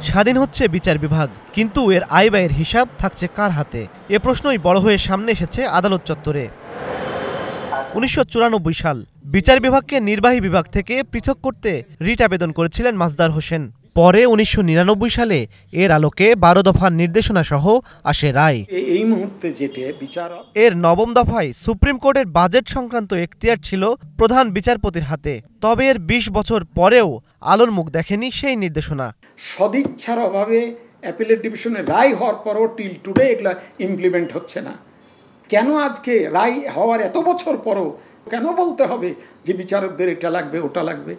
স্বাধীন হচ্ছে বিচার বিভাগ, কিন্তু এর আয় ব্যয়ের হিসাব থাকছে কার হাতে? এ প্রশ্নই বড় হয়ে সামনে এসেছে আদালত চত্বরে। ১৯৯৪ সাল বিচার বিভাগকে নির্বাহী বিভাগ থেকে পৃথক করতে রিট আবেদন করেছিলেন মাজদার হোসেন। পরে ১৯৯৯ সালে এর আলোকে ১২ দফার নির্দেশনা সহ আসে রায়। এই মুহূর্তে যেটা বিচারক এর নবম দফায় সুপ্রিম কোর্টের বাজেট সংক্রান্ত এখতিয়ার ছিল প্রধান বিচারপতির হাতে। তবে এর ২০ বছর পরেও আলোর মুখ দেখেনি সেই নির্দেশনা। সদিচ্ছার অভাবে অ্যাপিলেট ডিভিশনে রায় হওয়ার পরও টিল টুডে এগুলা ইমপ্লিমেন্ট হচ্ছে না। কেন আজকে রায় হওয়ার এত বছর পরও কেন বলতে হবে যে বিচারকদের এটা লাগবে ওটা লাগবে?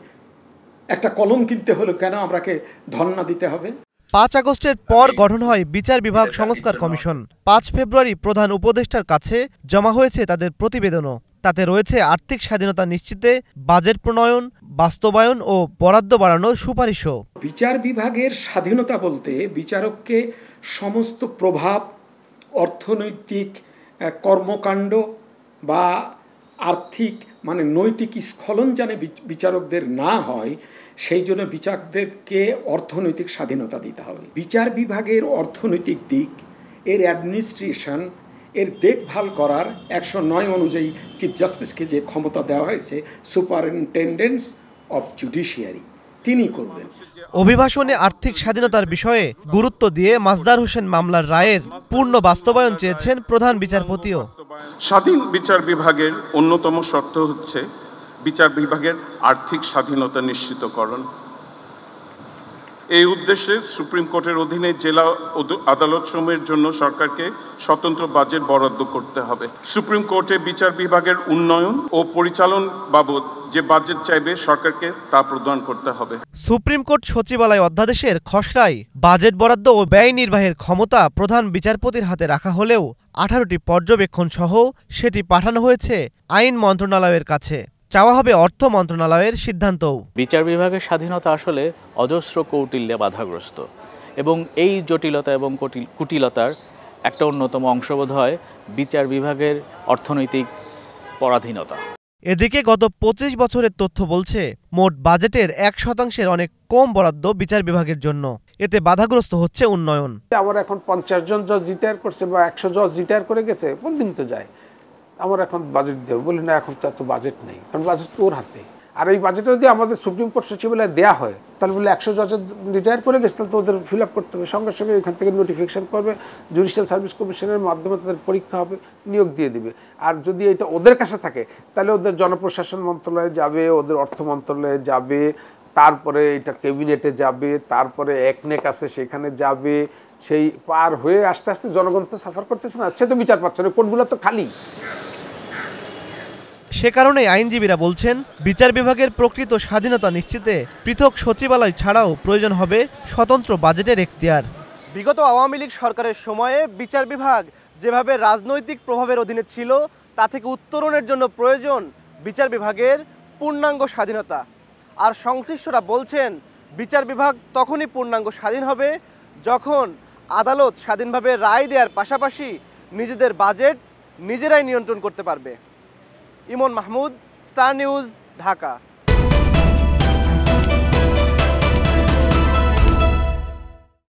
একটা কলম কিনতে হলো কেন আমরাকে ধর্ণা দিতে হবে? ৫ আগস্টের পর গঠন হয় বিচার বিভাগ সংস্কার কমিশন। ৫ ফেব্রুয়ারি প্রধান উপদেষ্টার কাছে জমা হয়েছে তাদের প্রতিবেদনও। তাতে রয়েছে আর্থিক স্বাধীনতা নিশ্চিতে বাজেট প্রণয়ন, বাস্তবায়ন ও বরাদ্দ বাড়ানোর সুপারিশও। বিচার বিভাগের স্বাধীনতা বলতে বিচারককে সমস্ত প্রভাব, অর্থনৈতিক কর্মকাণ্ড বা আর্থিক নৈতিক স্খলন যেন বিচারকদের না হয়, সেই জন্য বিচারকদেরকে অর্থনৈতিক স্বাধীনতা দিতে হবে। বিচার বিভাগের অর্থনৈতিক দিক, এর অ্যাডমিনিস্ট্রেশন, এর দেখভাল করার ১০৯ অনুযায়ী চিফ জাস্টিসকে যে ক্ষমতা দেওয়া হয়েছে, সুপারিনটেন্ডেন্টস অফ জুডিশিয়ারি, তিনি করবেন। অভিভাষণে আর্থিক স্বাধীনতার বিষয়ে গুরুত্ব দিয়ে মাজদার হোসেন মামলার রায়ের পূর্ণ বাস্তবায়ন চেয়েছেন প্রধান বিচারপতিও। স্বাধীন বিচার বিভাগের অন্যতম শর্ত হচ্ছে বিচার বিভাগের আর্থিক স্বাধীনতা নিশ্চিতকরণ। এই উদ্দেশ্যে সুপ্রিম কোর্টের অধীনে জেলা আদালতসমূহের জন্য সরকারকে স্বতন্ত্র বাজেট বরাদ্দ করতে হবে। সুপ্রিম কোর্টে বিচার বিভাগের উন্নয়ন ও পরিচালন বাবদ যে বাজেট চাইবে সরকারকে তা প্রদান করতে হবে। সুপ্রিম কোর্ট সচিবালয় অধ্যাদেশের খসড়ায় বাজেট বরাদ্দ ও ব্যয় নির্বাহের ক্ষমতা প্রধান বিচারপতির হাতে রাখা হলেও ১৮টি পর্যবেক্ষণ সহ সেটি পাঠানো হয়েছে আইন মন্ত্রণালয়ের কাছে। চাওয়া হবে অর্থ মন্ত্রণালয়ের সিদ্ধান্তও। বিচার বিভাগের স্বাধীনতা আসলে অজস্র কৌটিল্যে বাধাগ্রস্ত, এবং এই জটিলতা এবং কুটিলতার একটা অন্যতম অংশ বোধ হয় বিচার বিভাগের অর্থনৈতিক পরাধীনতা। এদিকে গত ২৫ বছরের তথ্য বলছে মোট বাজেটের ১% অনেক কম বরাদ্দ বিচার বিভাগের জন্য। এতে বাধাগ্রস্ত হচ্ছে উন্নয়ন। আমার এখন ৫০ জন জজ রিটায়ার করছে বা ১০০ জজ রিটায়ার করে গেছে, কোন দিন তো যায় আমার এখন বাজেট দেবে, বলি না এখন তো এত বাজেট নেই, কারণ বাজেট তো ওর হাতে। আর এই বাজেটে যদি আমাদের সুপ্রিম কোর্ট সচিবালয়ে দেওয়া হয়, তাহলে বলে ১০০ জজ রিটায়ার করে গেছে, তাহলে তো ওদের ফিল আপ করতে হবে, সঙ্গে সঙ্গে এখান থেকে নোটিফিকেশন করবে, জুডিশিয়াল সার্ভিস কমিশনের মাধ্যমে তাদের পরীক্ষা হবে, নিয়োগ দিয়ে দিবে। আর যদি এটা ওদের কাছে থাকে তাহলে ওদের জনপ্রশাসন মন্ত্রণালয়ে যাবে, ওদের অর্থ মন্ত্রণালয়ে যাবে, তারপরে এটা ক্যাবিনেটে যাবে, তারপরে একনেক আছে সেখানে যাবে, সেই পার হয়ে আস্তে আস্তে জনগণ তো সাফার করতেছে না, সে তো বিচার পাচ্ছে না, কোর্টগুলো তো খালি। সে কারণে আইনজীবীরা বলছেন বিচার বিভাগের প্রকৃত স্বাধীনতা নিশ্চিতে পৃথক সচিবালয় ছাড়াও প্রয়োজন হবে স্বতন্ত্র বাজেটের এখতিয়ার। বিগত আওয়ামী লীগ সরকারের সময়ে বিচার বিভাগ যেভাবে রাজনৈতিক প্রভাবের অধীনে ছিল, তা থেকে উত্তরণের জন্য প্রয়োজন বিচার বিভাগের পূর্ণাঙ্গ স্বাধীনতা। আর সংশ্লিষ্টরা বলছেন বিচার বিভাগ তখনই পূর্ণাঙ্গ স্বাধীন হবে যখন আদালত স্বাধীনভাবে রায় দেওয়ার পাশাপাশি নিজেদের বাজেট নিজেরাই নিয়ন্ত্রণ করতে পারবে। ইমন মাহমুদ, স্টার নিউজ, ঢাকা।